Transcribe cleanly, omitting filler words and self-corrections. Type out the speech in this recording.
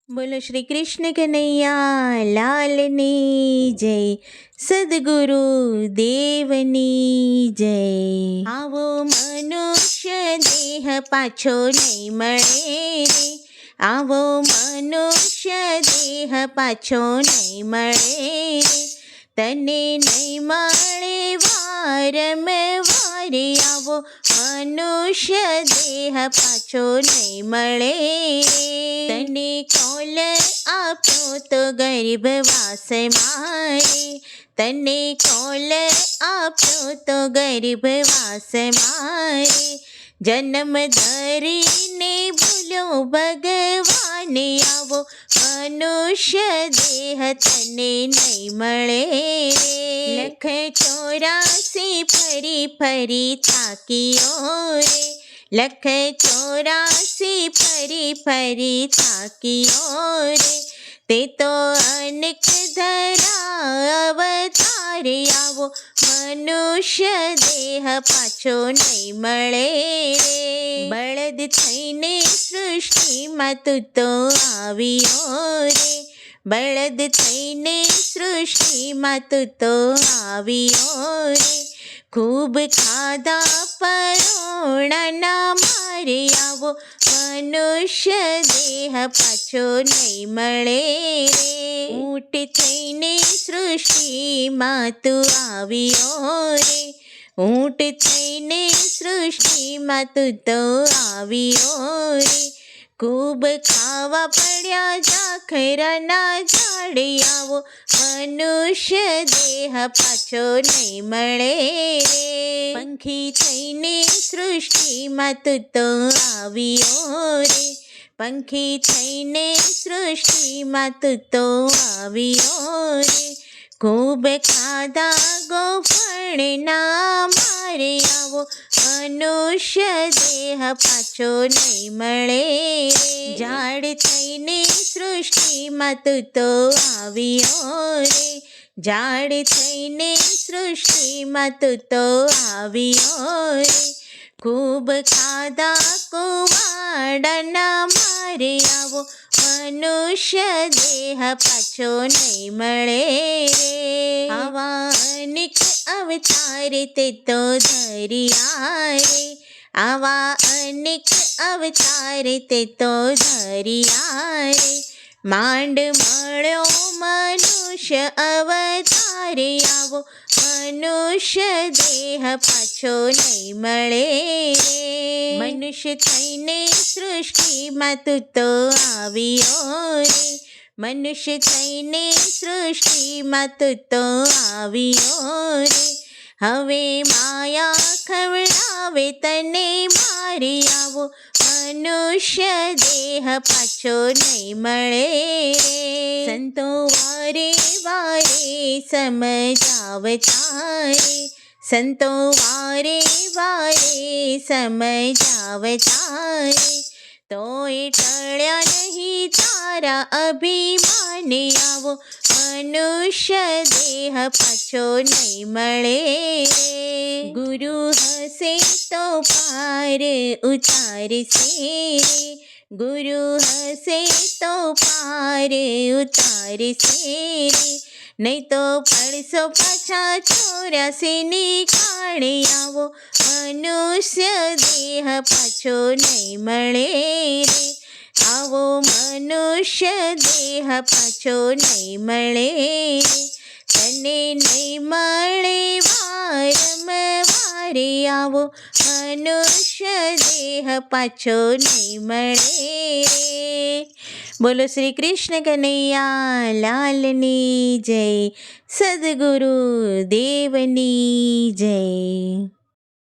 બોલો શ્રી કૃષ્ણ કનૈયા લાલની જય, સદગુરુ દેવની જય. આવો મનુષ્ય દેહ પાછો નહીં મળે રે, આવો મનુષ્ય દેહ પાછો નહીં મળે રે, તને નહીં મળે વારંવારે, આવો મનુષ્ય દેહ પાછો નહીં મળે રે. તને કોલ આપ્યો તો ગર્ભવાસ મારે, તને કોલ આપ્યો તો ગર્ભવાસ મારે, જન્મ ધરીને ભૂલ્યો ભગવાને, આવો મનુષ્ય દેહ તને નહીં મળે રે. 184 ફરી ફરી થાક્યો રે, 184 ફરી ફરી થાક્યો રે, તે તો અનેક ધરાવતારે, આવો મનુષ્ય દેહ પાછો નહીં મળે રે. બળદ થઈને સૃષ્ટિમાં તું તો આવ્યો રે, બળદ થઈને સૃષ્ટિમાં તું તો આવ્યો રે, ખૂબ ખાધા પરોણાના મારે, આવો મનુષ્ય દેહ પાછો નહીં મળે રે. ઊંટ થઈને સૃષ્ટિમાં તું આવ્યો રે, ઊંટ થઈને સૃષ્ટિમાં તું તો આવ્યો રે, ખૂબ ખાવા પડ્યા ઝાખરાના ઝાડ, આવો મનુષ્ય દેહ પાછો નહીં મળે રે. પંખી થઈને સૃષ્ટિમાં તું તો આવ્યો રે, પંખી થઈને સૃષ્ટિમાં તું તો આવ્યો રે, ખૂબ ખાધા ગોફણના મારે, આવો મનુષ્ય દેહ પાછો નહીં મળે રે. ઝાડ થઈને સૃષ્ટિમાં તું તો આવ્યો રે, ઝાડ થઈને સૃષ્ટિમાં તું તો આવ્યો રે, ખૂબ ખાધા કુવાડાના મારે, આવો મનુષ્ય દેહ પાછો નહીં મળે રે. આવા અનેક અવતાર તે તો ધર્યા રે, આવા અનેક અવતાર તે તો ધર્યા રે, માંડ મળ્યો મનુષ્ય અવતારે, આવો મનુષ્ય દેહ પાછો નહીં મળે રે. મનુષ્ય થઈને સૃષ્ટિમાં તું તો આવ્યો રે, મનુષ્ય થઈને સૃષ્ટિમાં તું તો આવ્યો રે, હવે માયા ખવડાવે તને મારે, આવો મનુષ્ય દેહ પાછો નહીં મળે રે. સંતો વારે વારે સમજાવતા રે, સંતો વારે વારે સમજાવતા રે, તોય ટળ્યા નહીં તારા અભિમાને, આવો મનુષ્ય દેહ પાછો નહીં મળે રે. ગુરુ હસે તો પાર ઉતારશે રે, ગુરુ હસે તો પાર ઉતારશે રે, નહીં તો પડશો પાછા 84ની કાળે, આવો મનુષ્ય દેહ પાછો નહીં મળે રે, આવો મનુષ્ય દેહ પાછો નહીં મળે રે, તને નહીં મળે વારંવારે, આવો મનુષ્ય દેહ પાછો નહીં મળે રે. બોલો શ્રી કૃષ્ણ કનૈયા લાલની જય, સદગુરુ દેવની જય.